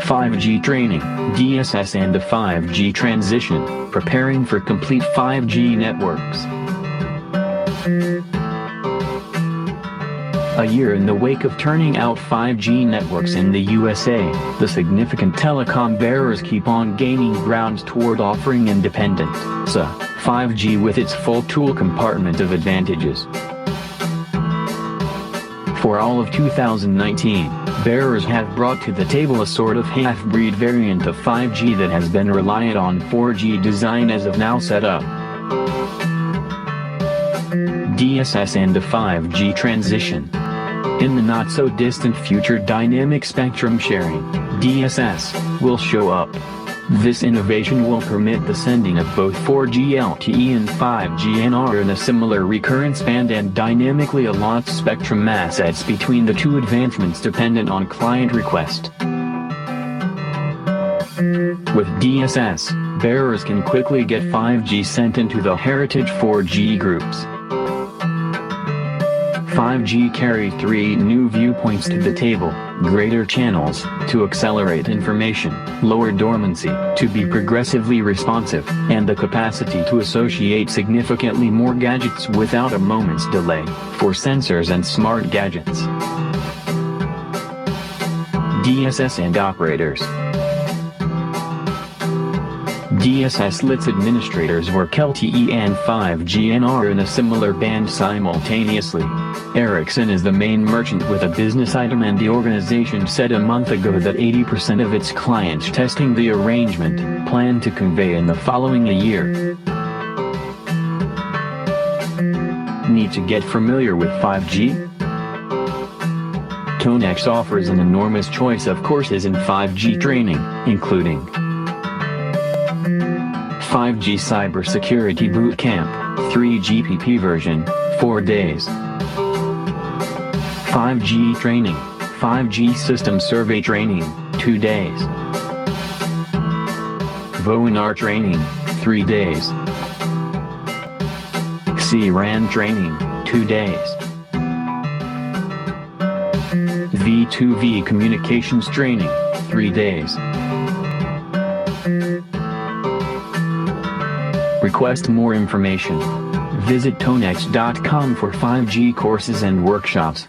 5G training, DSS and the 5G transition, preparing for complete 5G networks. A year in the wake of turning out 5G networks in the USA, the significant telecom bearers keep on gaining ground toward offering independent, 5G with its full tool compartment of advantages. For all of 2019, bearers have brought to the table a sort of half-breed variant of 5G that has been reliant on 4G design as of now set up. DSS and the 5G transition. In the not-so-distant future, dynamic spectrum sharing, DSS, will show up. This innovation will permit the sending of both 4G LTE and 5G NR in a similar recurrence band and dynamically allot spectrum assets between the two advancements dependent on client request. With DSS, bearers can quickly get 5G sent into the heritage 4G groups. 5G carried 3 new viewpoints to the table: greater channels, to accelerate information, lower dormancy, to be progressively responsive, and the capacity to associate significantly more gadgets without a moment's delay, for sensors and smart gadgets. DSS and Operators. DSS lets administrators work LTE and 5G NR in a similar band simultaneously. Ericsson is the main merchant with a business item, and the organization said a month ago that 80% of its clients testing the arrangement plan to convey in the following year. Need to get familiar with 5G? Tonex offers an enormous choice of courses in 5G training, including 5G Cybersecurity Bootcamp, 3GPP version, 4 days. 5G Training, 5G System Survey Training, 2 days. VoNR Training, 3 days. CRAN Training, 2 days. V2V Communications Training, 3 days. Request more information. Visit tonex.com for 5G courses and workshops.